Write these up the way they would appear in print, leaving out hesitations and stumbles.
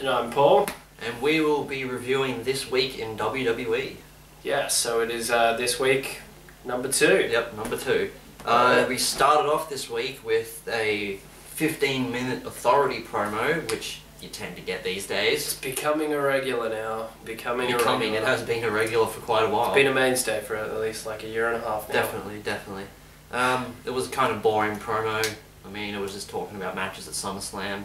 And I'm Paul. And we will be reviewing This Week in WWE. Yeah, so it is This Week number 2. Yep, number 2. We started off this week with a 15-minute authority promo, which you tend to get these days. It's becoming a regular now. Becoming It has been a regular for quite a while. It's been a mainstay for at least like a year and a half now. Definitely. It was kind of boring promo. I mean, it was just talking about matches at Summerslam.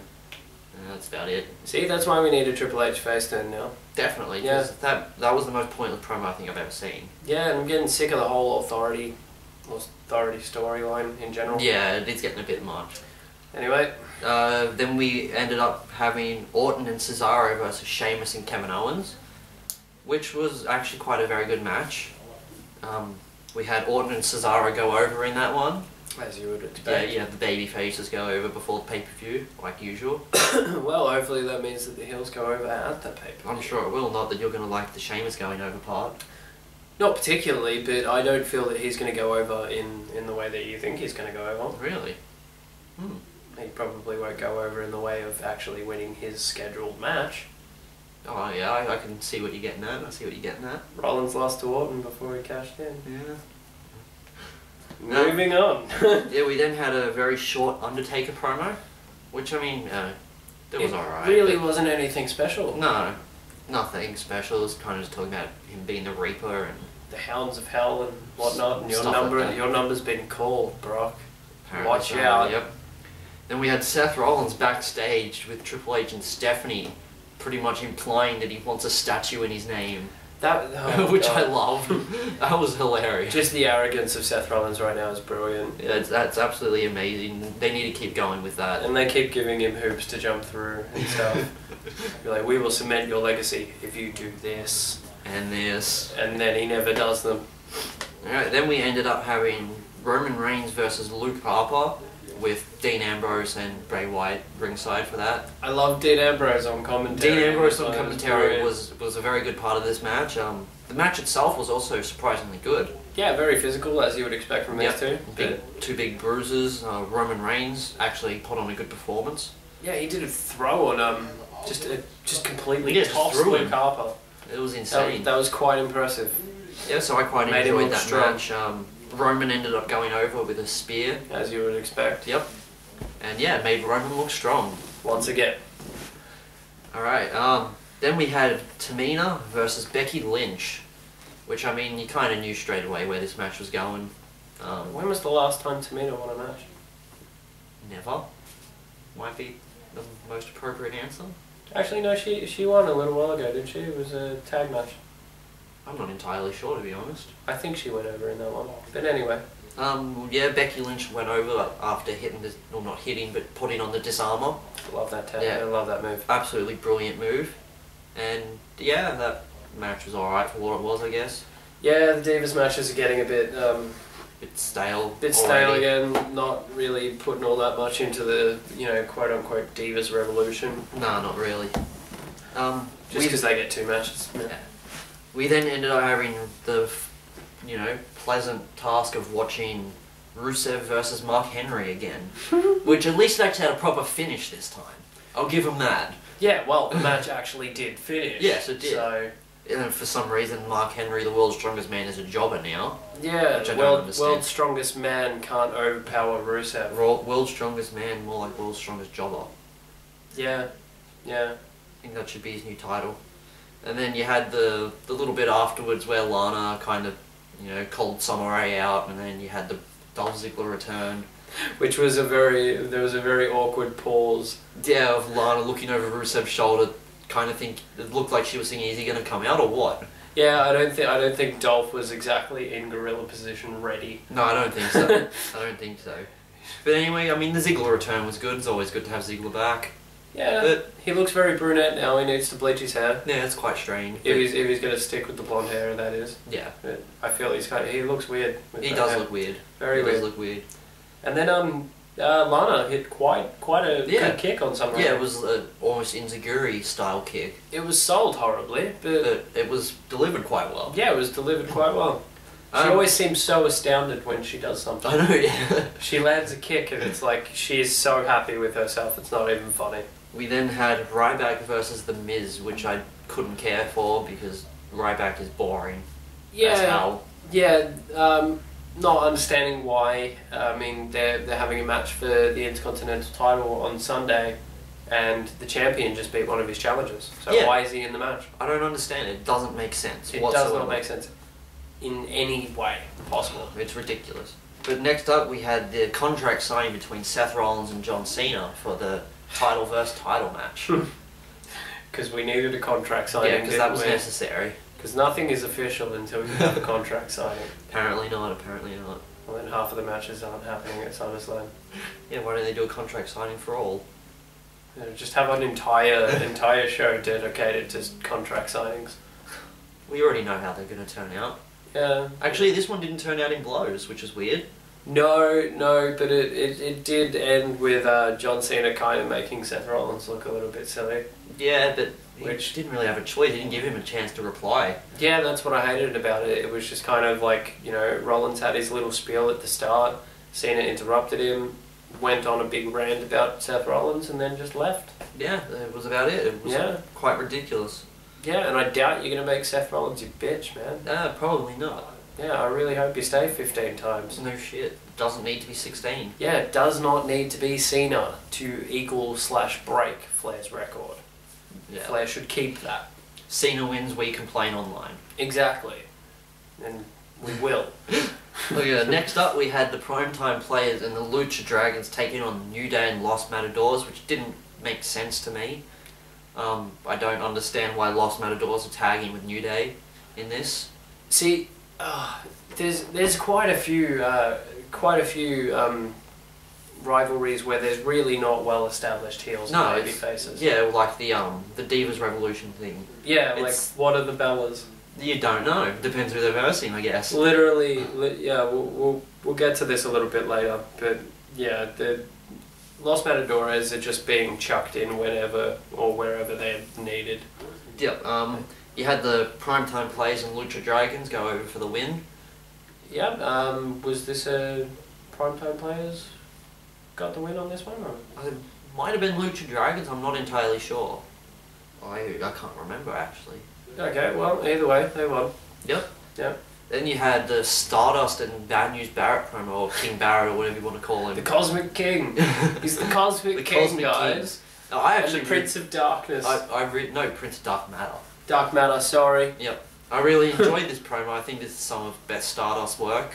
That's about it. See, that's why we need a Triple H face turn now. Definitely, yeah. That was the most pointless promo I think I've ever seen. Yeah, and I'm getting sick of the whole authority storyline in general. Yeah, it is getting a bit much. Anyway. Then we ended up having Orton and Cesaro versus Sheamus and Kevin Owens, which was actually quite a very good match. We had Orton and Cesaro go over in that one. As you would expect. Yeah, the baby faces go over before the pay-per-view, like usual. Well, hopefully that means that the heels go over at the pay-per-view. I'm sure it will, not that you're going to like the Sheamus going over part. Not particularly, but I don't feel that he's going to go over in the way that you think he's going to go over. Really? He probably won't go over in the way of actually winning his scheduled match. Oh yeah, I can see what you're getting at. I see what you're getting at. Rollins lost to Orton before he cashed in. Yeah. Moving on. Yeah, we then had a very short Undertaker promo, which I mean, it was alright. Really wasn't anything special. No, nothing special. It was kind of just talking about him being the Reaper and the Hounds of Hell and whatnot. And your number's been called, Brock. Apparently Watch out. Yep. Then we had Seth Rollins backstage with Triple H and Stephanie, pretty much implying that he wants a statue in his name. Which I love. That was hilarious. Just the arrogance of Seth Rollins right now is brilliant. Yeah, that's absolutely amazing. They need to keep going with that. And they keep giving him hoops to jump through and stuff. You're like, we will cement your legacy if you do this. And this. And then he never does them. Alright, then we ended up having Roman Reigns versus Luke Harper, with Dean Ambrose and Bray Wyatt ringside for that. I love Dean Ambrose on commentary. Dean Ambrose on commentary was a very good part of this match. The match itself was also surprisingly good. Yeah, very physical, as you would expect from these two. Two big bruises. Roman Reigns actually put on a good performance. Yeah, he did a throw on just completely tossed threw Luke Harper. It was insane. That was quite impressive. Yeah, so I quite enjoyed that strong. match. Roman ended up going over with a spear. As you would expect. Yep. And yeah, it made Roman look strong. Once again. Alright, then we had Tamina versus Becky Lynch, which I mean, you kind of knew straight away where this match was going. When was the last time Tamina won a match? Never. Might be the most appropriate answer. Actually, no, she won a little while ago, didn't she? It was a tag match. I'm not entirely sure, to be honest. I think she went over in that one. But anyway. Yeah, Becky Lynch went over after hitting the, well, not hitting, but putting on the disarmer. I love that tag. Yeah. I love that move. Absolutely brilliant move. And yeah, that match was alright for what it was, I guess. Yeah, the Divas matches are getting a bit stale. Bit stale again. Not really putting all that much into the, quote unquote Divas revolution. No, not really. Just because they get 2 matches. Yeah. We then ended up having the, pleasant task of watching Rusev versus Mark Henry again, which at least actually had a proper finish this time. I'll give him that. Yeah, well, the match actually did finish. Yes, it did. So, and for some reason, Mark Henry, the world's strongest man, is a jobber now. Yeah, which I don't understand. World's strongest man can't overpower Rusev. World's strongest man, more like world's strongest jobber. Yeah. I think that should be his new title. And then you had the little bit afterwards where Lana kind of, called Summer Rae out, and then you had the Dolph Ziggler return. Which was there was a very awkward pause. Yeah, of Lana looking over Rusev's shoulder, kind of think, it looked like she was thinking, is he going to come out or what? Yeah, I don't think Dolph was exactly in gorilla position ready. No, I don't think so. I don't think so. But anyway, I mean, the Ziggler return was good. It's always good to have Ziggler back. Yeah, but he looks very brunette now. He needs to bleach his hair. Yeah, it's quite strange. If he's going to stick with the blonde hair, that is. Yeah. But I feel he looks weird. He does look weird. Very weird. He does look weird. And then Lana hit quite a good kick on Summer Rae. Yeah, it was almost Inzaguri style kick. It was sold horribly, but it was delivered quite well. Yeah, it was delivered quite well. She always seems so astounded when she does something. I know, yeah. She lands a kick and it's like she's so happy with herself, it's not even funny. We then had Ryback versus The Miz, which I couldn't care for because Ryback is boring. As hell. Yeah. Not understanding why. I mean, they're having a match for the Intercontinental title on Sunday, and the champion just beat one of his challengers. So why is he in the match? I don't understand. It doesn't make sense. It does not make sense in any way possible. It's ridiculous. But next up, we had the contract signing between Seth Rollins and John Cena for the title versus title match. Because we needed a contract signing. Yeah, because that was necessary. Because nothing is official until you have a contract signing. Apparently not. Well, then half of the matches aren't happening at Summerslam. Yeah, why don't they do a contract signing for all? Just have an entire show dedicated to contract signings. We already know how they're going to turn out. Yeah. Actually, this one didn't turn out in blows, which is weird. No, but it did end with John Cena kind of making Seth Rollins look a little bit silly. Yeah, but he didn't really have a choice. He didn't give him a chance to reply. Yeah, that's what I hated about it. It was just kind of like, Rollins had his little spiel at the start, Cena interrupted him, went on a big rant about Seth Rollins, and then just left. Yeah, that was about it. It was quite ridiculous. Yeah, and I doubt you're going to make Seth Rollins your bitch, man. Probably not. Yeah, I really hope you stay 15 times. No shit. It doesn't need to be 16. Yeah, it does not need to be Cena to equal/break Flair's record. Yeah. Flair should keep that. Cena wins, we complain online. Exactly. And we will. Next up we had the Primetime Players and the Lucha Dragons taking on New Day and Los Matadors, which didn't make sense to me. I don't understand why Los Matadors are tagging with New Day in this. See, there's quite a few rivalries where there's really not well established heels and baby faces. Yeah, like the Divas Revolution thing. Yeah, like what are the Bellas? You don't know. Depends who they're versing, I guess. Literally, we'll get to this a little bit later, but yeah, the Los Matadores are just being chucked in whenever or wherever they're needed. Yep. You had the Primetime Players and Lucha Dragons go over for the win. Yep. Was this a Primetime Players got the win on this one? Or? It might have been Lucha Dragons. I'm not entirely sure. I can't remember actually. Okay. Well, either way, they won. Yep. Yep. Then you had the Stardust and Bad News Barrett promo, or King Barrett, or whatever you want to call him. The Cosmic King. He's the Cosmic King, guys. No, I actually and the Prince of Darkness. No, Prince of Dark Matter. Dark Matter, sorry. Yep. I really enjoyed this promo. I think this is some of best Stardust work.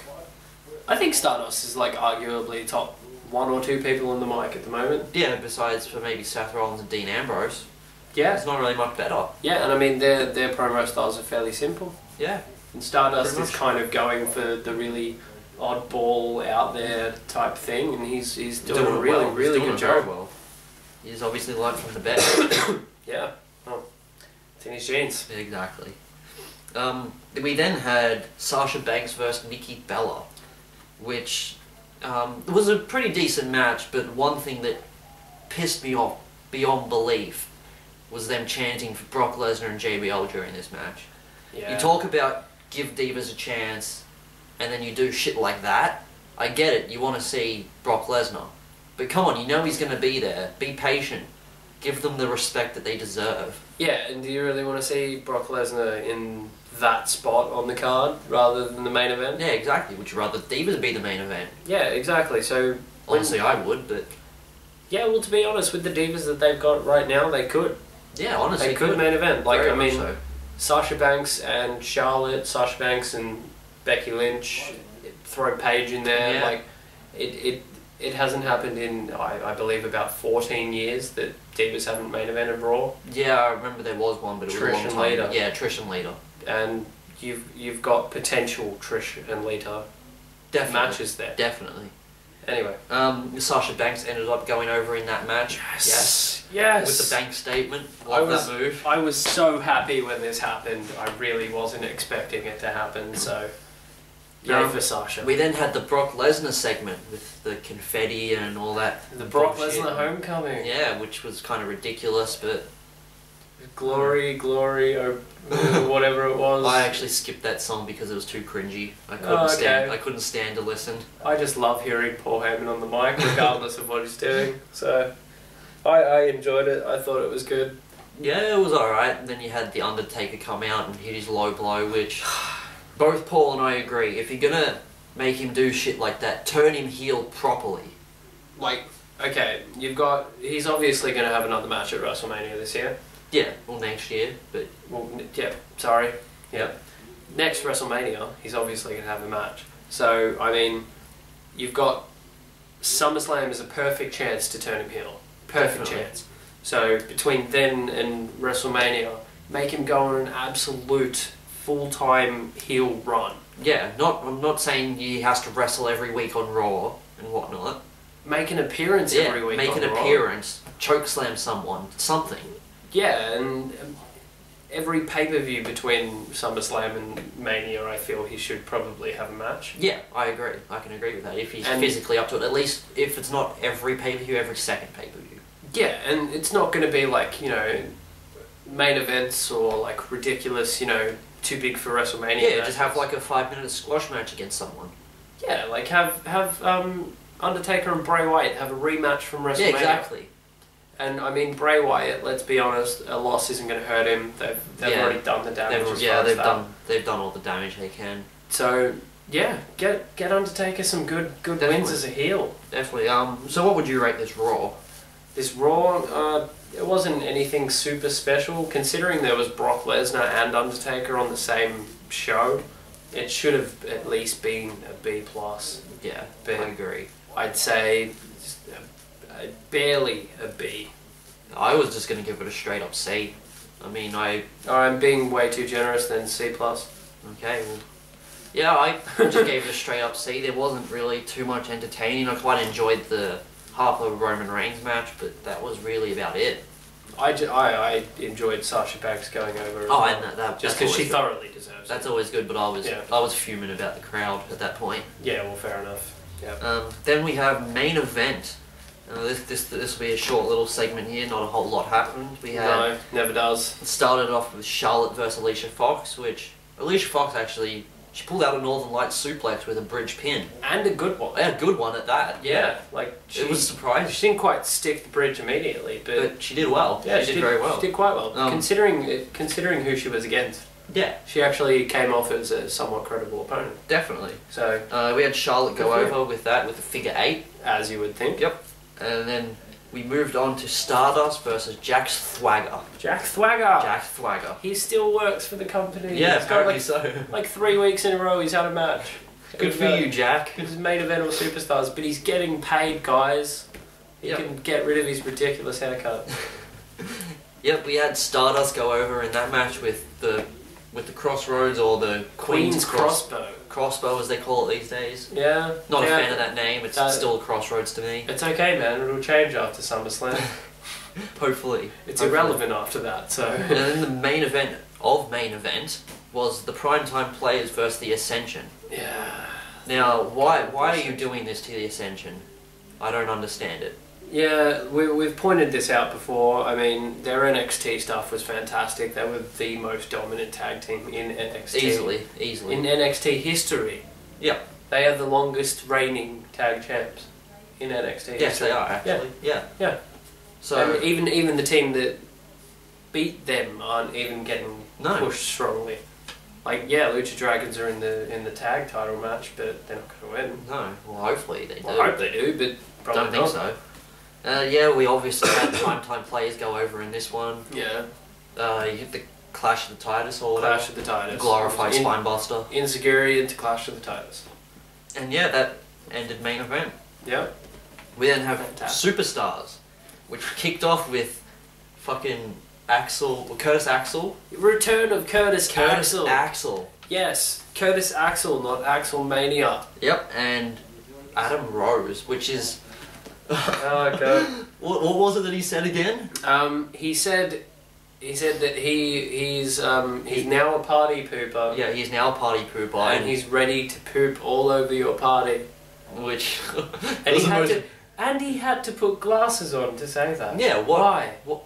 I think Stardust is like arguably top 1 or 2 people on the mic at the moment. Yeah, besides for maybe Seth Rollins and Dean Ambrose. Yeah. It's not really much better. Yeah, and I mean their promo styles are fairly simple. Yeah. And Stardust is kind of going for the really oddball, out there type thing, and he's doing a really good job. Well. He's obviously learned from the best. Yeah. Oh. It's in his genes. Exactly. We then had Sasha Banks versus Nikki Bella, which was a pretty decent match, but one thing that pissed me off beyond belief was them chanting for Brock Lesnar and JBL during this match. Yeah. You talk about give divas a chance, and then you do shit like that. I get it, you want to see Brock Lesnar. But come on, you know he's going to be there. Be patient. Give them the respect that they deserve. Yeah, and do you really want to see Brock Lesnar in that spot on the card rather than the main event? Yeah, exactly. Would you rather divas be the main event? Yeah, exactly. So honestly, I would, but yeah, well, to be honest, with the divas that they've got right now, they could. Yeah, honestly, they could main event. Like, I mean, Sasha Banks and Charlotte, Sasha Banks and Becky Lynch, throw Paige in there. Yeah. Like, it hasn't happened in, I believe, about 14 years that divas haven't main evented Raw. Yeah, I remember there was one, but it was a long time. Lita. Yeah, Trish and Lita. And you've got potential Trish and Lita matches there. Definitely. Anyway, Sasha Banks ended up going over in that match. Yes. With the bank statement. Love that move. I was so happy when this happened. I really wasn't expecting it to happen, so yay for Sasha. We then had the Brock Lesnar segment with the confetti and all that. The Brock Lesnar homecoming. Yeah, which was kind of ridiculous, but glory, or whatever it was. I actually skipped that song because it was too cringy. I couldn't stand to listen. I just love hearing Paul Heyman on the mic, regardless of what he's doing. So I enjoyed it. I thought it was good. Yeah, it was alright. Then you had The Undertaker come out and hit his low blow, which both Paul and I agree. If you're gonna make him do shit like that, turn him heel properly. Like, okay, he's obviously going to have another match at WrestleMania this year. Yeah, well, next year, but... Well, yeah, sorry. Yeah. Next WrestleMania, he's obviously going to have a match. So, I mean, you've got SummerSlam is a perfect chance to turn him heel. Perfect chance. So, between then and WrestleMania, make him go on an absolute full-time heel run. Yeah, I'm not saying he has to wrestle every week on Raw and whatnot. Make an appearance every week. Make an appearance, chokeslam someone, something. Yeah, and every pay-per-view between SummerSlam and Mania, I feel he should probably have a match. Yeah, I agree. I can agree with that. If he's physically up to it, at least if it's not every pay-per-view, every second pay-per-view. Yeah, and it's not going to be like, you know, main events or like ridiculous, you know, too big for WrestleMania. Yeah, matches. just have like a 5-minute squash match against someone. Yeah, like have Undertaker and Bray Wyatt have a rematch from WrestleMania. Yeah, exactly. And I mean, Bray Wyatt, let's be honest, a loss isn't going to hurt him. They've already done the damage. They've done all the damage they can. So yeah, get Undertaker some good wins as a heel. Definitely. So what would you rate this Raw? This Raw, it wasn't anything super special considering there was Brock Lesnar and Undertaker on the same show. It should have at least been a B+. Yeah, but I agree. I'd say barely a B. I was just going to give it a straight up C. I mean, I'm being way too generous then, C+. Okay, well... Yeah, I just gave it a straight up C. There wasn't really too much entertaining. I quite enjoyed the Harper Roman Reigns match, but that was really about it. I enjoyed Sasha Banks going over. Oh, and that just because she thoroughly deserves it. That's always good, but I was fuming about the crowd at that point. Yeah, well, fair enough. Yeah. Then we have main event. This will be a short little segment here. Not a whole lot happened. No, never does. It started off with Charlotte versus Alicia Fox, which Alicia Fox actually. She pulled out a Northern Lights suplex with a bridge pin. And a good one. And a good one at that, yeah. Like it was surprising. She didn't quite stick the bridge immediately, but she did well. Yeah, she did very well. She did quite well. Considering who she was against. Yeah. She actually came off as a somewhat credible opponent. Definitely. So we had Charlotte go over with that, with the figure 8. As you would think. Yep. And then we moved on to Stardust versus Jack Swagger. Jack Swagger! Jack Swagger. He still works for the company. Yeah, he's apparently got so. Like 3 weeks in a row he's had a match. Good for you, Jack. He's main event or superstars, but he's getting paid, guys. He can get rid of his ridiculous haircut. Yep, we had Stardust go over in that match with the Crossroads, or the Queen's Crossbow. Crossbow, as they call it these days. Yeah. Not a fan of that name. It's still a Crossroads to me. It's okay, man. It'll change after SummerSlam. Hopefully. It's irrelevant after that, so... And then the main event was the Primetime Players versus the Ascension. Yeah. Now, why are you doing this to the Ascension? I don't understand it. Yeah, we've pointed this out before. I mean, their NXT stuff was fantastic. They were the most dominant tag team in NXT. Easily. In NXT history. Yep. They are the longest reigning tag champs in NXT. Yes, they are, actually. Yeah. So even the team that beat them aren't even getting pushed strongly. Like, yeah, Lucha Dragons are in the tag title match, but they're not going to win. No. Well, hopefully they do. Well, I hope they do, but probably don't think so. Yeah, we obviously had Primetime Players go over in this one. Yeah. You hit the Clash of the Titus or whatever. Clash of the Titus. Glorified Spinebuster. Insecurity into Clash of the Titus. And yeah, that ended main event. Yeah. We then have Superstars, which kicked off with fucking Curtis Axel. Return of Curtis Axel. Yes, Curtis Axel, not Axel Mania. Yep, and Adam Rose, which is... Oh god. What was it that he said again? He said that he's now a party pooper. Yeah, he's now a party pooper, and he's ready to poop all over your party. Which and he had to put glasses on to say that. Yeah, why? What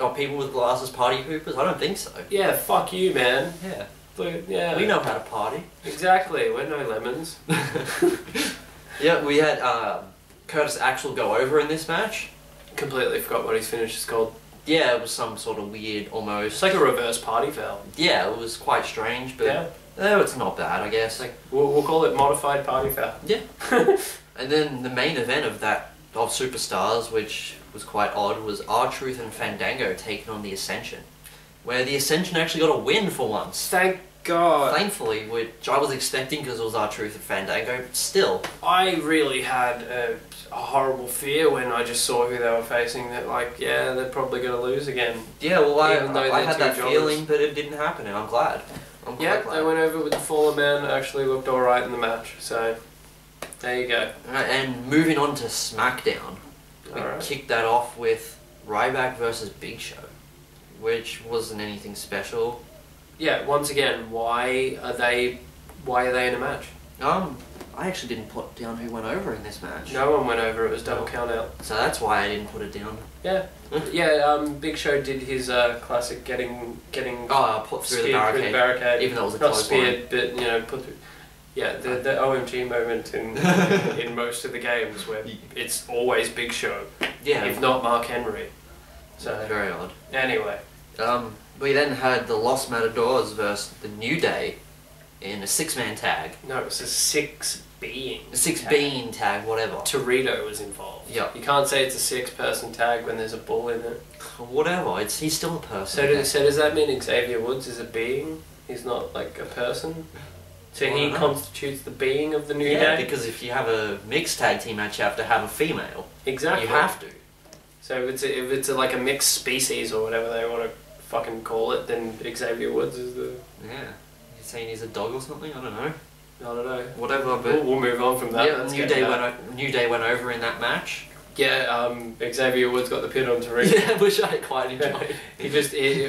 are people with glasses party poopers? I don't think so. Yeah, fuck you, man. Yeah. Yeah. We know how to party. Exactly. We're no lemons. Yeah, we had Curtis Axel go over in this match. Completely forgot what his finish is called. Yeah, it was some sort of weird, almost... It's like a reverse party foul. Yeah, it was quite strange, but... Yeah. It's not bad, I guess. Like, we'll call it modified party foul. Yeah. And then the main event of Superstars, which was quite odd, was R-Truth and Fandango taking on the Ascension, where the Ascension actually got a win for once. Thank God. Thankfully, which I was expecting because it was R-Truth and Fandango, but still. I really had a horrible fear when I just saw who they were facing, that like, yeah, they're probably going to lose again. Yeah, well, I I had that feeling, but it didn't happen, and I'm glad. Yeah, they went over with the Fallen Man, actually looked alright in the match, so there you go. Alright, and moving on to SmackDown, we kicked that off with Ryback versus Big Show, which wasn't anything special. Yeah, once again, why are they in a match? I actually didn't put down who went over in this match. No one went over, it was double count out. So that's why I didn't put it down. Yeah. Yeah, Big Show did his classic getting put through the barricade, even though it was a not close speared, line. but, you know, put through. Yeah, the OMG moment in most of the games where it's always Big Show, if not Mark Henry. So very odd. Anyway. We then had the Los Matadors versus the New Day in a 6-man tag. No, it was a 6-being. A 6-being tag, whatever. Torito was involved. Yeah. You can't say it's a 6-person tag when there's a bull in it. Whatever, he's still a person. So does that mean Xavier Woods is a being? He's not like a person? So he constitutes the being of the New Day? Yeah, because if you have a mixed tag team match, you have to have a female. Exactly. You have to. So if it's like a mixed species or whatever they want to fucking call it, then Xavier Woods is the... Yeah. You're saying he's a dog or something? I don't know. I don't know. Whatever, but... We'll move on from that. Yeah, New Day went over in that match. Yeah, Xavier Woods got the pin on Torito. Yeah, which I quite enjoyed.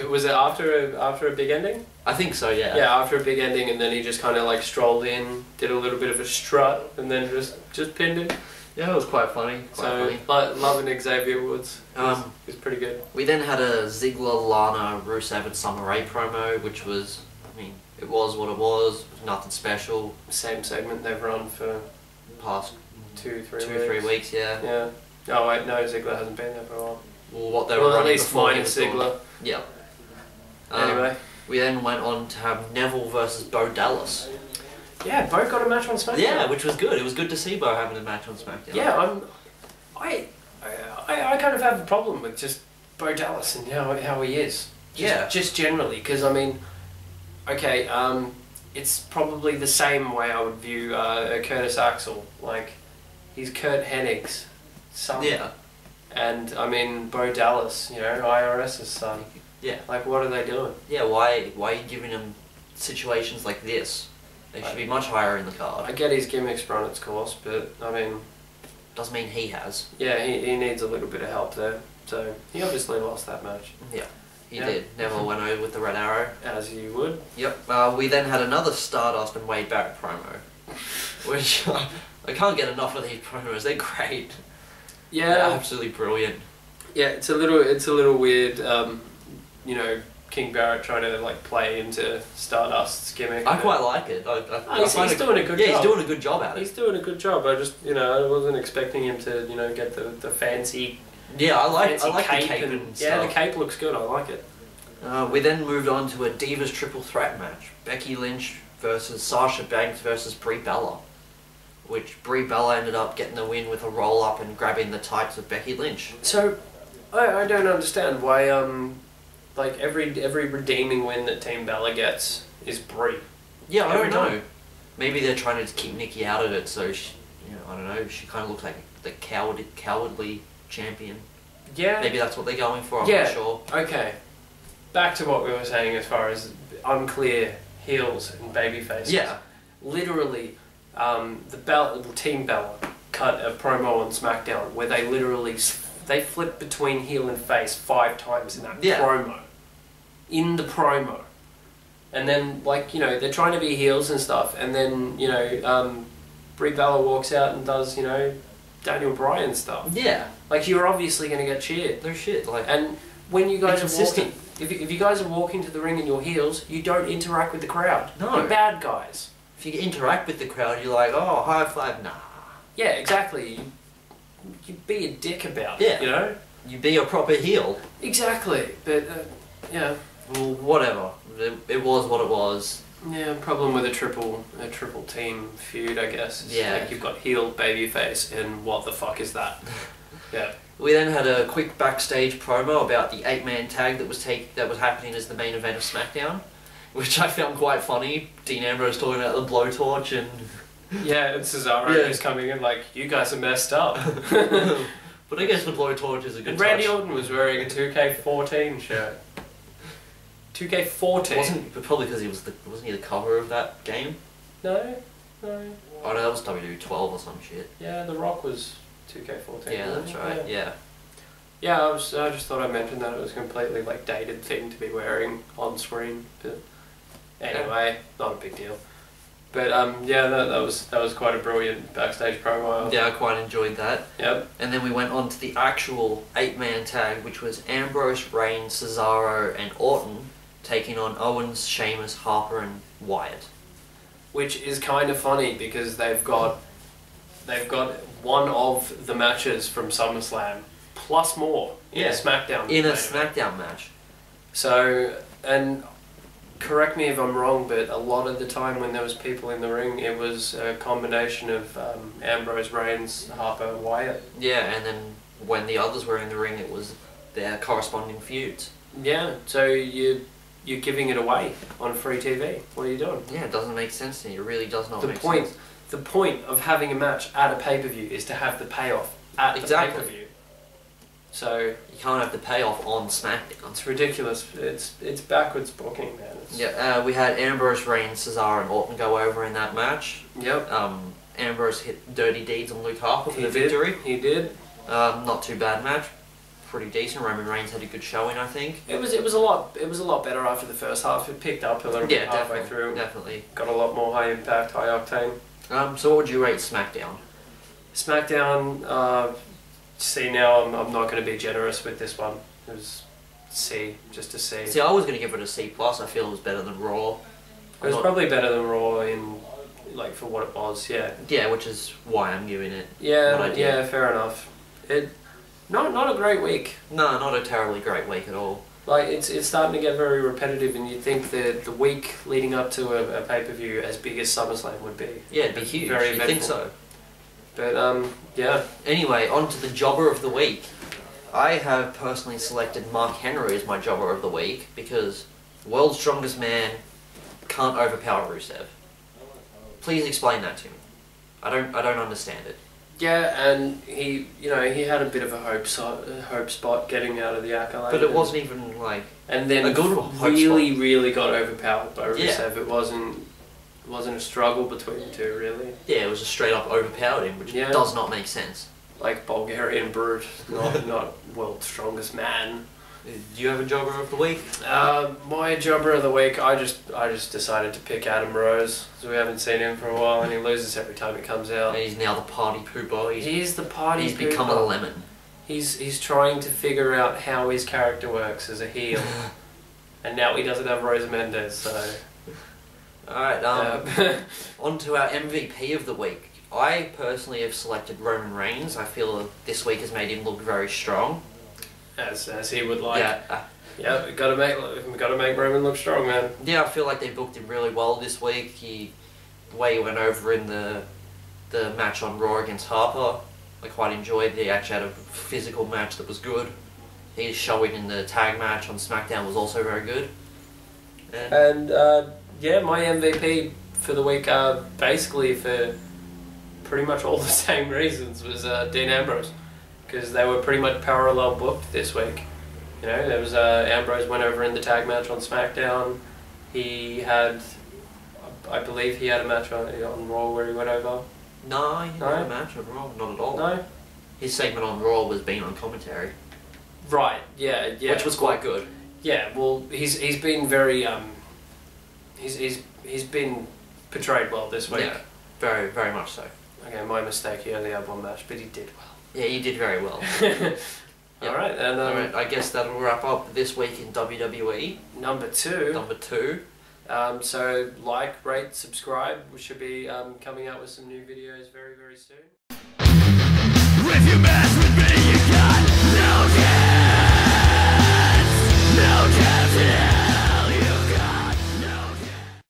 Was it after a big ending? I think so, yeah. Yeah, after a big ending, and then he just kind of like strolled in, did a little bit of a strut, and then just pinned him. Yeah, it was quite funny. Loving Xavier Woods. It was pretty good. We then had a Ziggler, Lana, Rusev and Summer Rae promo, which was, I mean, it was what it was. Nothing special. Same segment they've run for the past 2-3 weeks. Yeah. Yeah. Oh wait, no, Ziggler hasn't been there for a while. Well, what they were running at least before minus Ziggler. Yeah. Anyway. We then went on to have Neville versus Bo Dallas. Yeah, Bo got a match on SmackDown. Yeah, which was good. It was good to see Bo having a match on SmackDown. Yeah, I kind of have a problem with just Bo Dallas and how he is. Just generally, because I mean, okay, it's probably the same way I would view Curtis Axel. Like, he's Kurt Hennig's son. Yeah. And I mean, Bo Dallas, you know, IRS's son. Yeah. Like, what are they doing? Yeah, why are you giving him situations like this? They should be much higher in the card. I get his gimmick's run its course, but I mean... Doesn't mean he has. Yeah, he needs a little bit of help there. So, he obviously lost that match. Yeah, he did. Neville went over with the red arrow. As you would. Yep. We then had another Stardust and Wade Barrett promo. Which, I can't get enough of these promos. They're great. Yeah. They're absolutely brilliant. Yeah, it's a little weird, you know, King Barrett trying to like play into Stardust's gimmick. I quite like it. He's doing a good job. Yeah, he's doing a good job at it. He's doing a good job. I just, you know, I wasn't expecting him to, you know, get the fancy. Yeah, I like cape the cape and stuff. Yeah, the cape looks good. I like it. We then moved on to a Divas triple threat match: Becky Lynch versus Sasha Banks versus Brie Bella. Which Brie Bella ended up getting the win with a roll up and grabbing the tights of Becky Lynch. So, I don't understand why like every redeeming win that Team Bella gets is Brie. Yeah, I don't know. Maybe they're trying to keep Nikki out of it, so she, you know, I don't know. She kind of looks like the cowardly champion. Yeah. Maybe that's what they're going for. I'm not sure. Okay. Back to what we were saying as far as unclear heels and baby faces. Yeah. Literally, Team Bella cut a promo on SmackDown where they literally flip between heel and face 5 times in that promo. In the promo. And then, like, you know, they're trying to be heels and stuff, and then, you know, Brie Bella walks out and does, you know, Daniel Bryan stuff. Yeah. Like, you're obviously going to get cheered. No shit. Like, and when you guys are walking, if you guys are walking to the ring in your heels, you don't interact with the crowd. No. You're bad guys. If you interact with the crowd, you're like, oh, high five, nah. Yeah, exactly. You be a dick about it, you know? You be a proper heel. Exactly, but yeah. Well, whatever. It was what it was. Yeah, problem with a triple team feud, I guess. It's Yeah. like you've got heel, babyface, and what the fuck is that? Yeah. We then had a quick backstage promo about the 8-man tag that was happening as the main event of SmackDown, which I found quite funny. Dean Ambrose talking about the blowtorch and yeah, and Cesaro is coming in like, you guys are messed up. But I guess the blowtorch is a good and Randy touch. Orton was wearing a 2K14 shirt. 2K14? But probably because wasn't he the cover of that game? No. Oh no, that was WWE 12 or some shit. Yeah, The Rock was 2K14. Yeah, that's right. Yeah. Yeah, I just thought I'd mention that it was a completely like dated thing to be wearing on screen. But anyway, not a big deal. But yeah, that was quite a brilliant backstage promo. Yeah, I quite enjoyed that. Yep. And then we went on to the actual 8-man tag, which was Ambrose, Reigns, Cesaro, and Orton taking on Owens, Sheamus, Harper, and Wyatt. Which is kind of funny because they've got one of the matches from SummerSlam plus more in a SmackDown. In a SmackDown match. So, and correct me if I'm wrong, but a lot of the time when there was people in the ring, it was a combination of Ambrose, Reigns, Harper, Wyatt. Yeah, and then when the others were in the ring, it was their corresponding feuds. Yeah, so you're giving it away on free TV. What are you doing? Yeah, it doesn't make sense to me. It really does not make sense. The point of having a match at a pay-per-view is to have the payoff at the pay-per-view. So you can't have the payoff on SmackDown. It's ridiculous. It's backwards booking, man. We had Ambrose, Reigns, Cesaro, and Orton go over in that match. Yep. Ambrose hit Dirty Deeds on Luke Harper for the victory. He did. Not too bad match. Pretty decent. Roman Reigns had a good showing, I think. It was a lot better after the first half. It picked up a little bit halfway through. Definitely. Got a lot more high impact, high octane. So what would you rate SmackDown? SmackDown. See, now I'm not going to be generous with this one. It was C, just a C. See, I was going to give it a C+. I feel it was better than Raw. It was probably better than Raw in, like, for what it was, yeah. Yeah, which is why I'm giving it. Yeah, fair enough. Not a great week. No, not a terribly great week at all. Like, it's starting to get very repetitive, and you'd think that the week leading up to a pay-per-view as big as SummerSlam would be. Yeah, it'd be huge. Very eventful. Think so. But, yeah. Anyway, on to the Jobber of the Week. I have personally selected Mark Henry as my Jobber of the Week because World's Strongest Man can't overpower Rusev. Please explain that to me. I don't understand it. Yeah, and he had a bit of a hope spot getting out of the accolade. But it wasn't even like and then a good really got overpowered by Rusev. Yeah. It wasn't a struggle between the two, really. Yeah, it was just straight up overpowered him, which does not make sense. Like Bulgarian Brute, not World's Strongest Man. Do you have a Jobber of the Week? My Jobber of the Week, I just decided to pick Adam Rose, because we haven't seen him for a while, and he loses every time it comes out. And he's now the party pooper. He's the party He's pooper. become a lemon. He's trying to figure out how his character works as a heel. And now he doesn't have Rosa Mendes, so... Alright, on to our MVP of the week. I personally have selected Roman Reigns. I feel this week has made him look very strong. As he would like. Yeah. we gotta make Roman look strong, man. Yeah, I feel like they booked him really well this week. The way he went over in the match on Raw against Harper, I quite enjoyed. They actually had a physical match that was good. His showing in the tag match on SmackDown was also very good. And my MVP for the week, basically for pretty much all the same reasons, was Dean Ambrose. Because they were pretty much parallel booked this week. You know, there was Ambrose went over in the tag match on SmackDown. He had, I believe he had a match on Raw where he went over. No, he didn't have a match on Raw, not at all. No? His segment on Raw was being on commentary. Right, yeah. Which was quite good. Yeah, well, he's been very, he's been portrayed well this week. Yeah, very, very much so. Okay, my mistake, he only had one match, but he did well. Yeah, you did very well. Yep. Alright, and Alright, I guess that'll wrap up this week in WWE. Number two. So like, rate, subscribe. We should be coming out with some new videos very, very soon.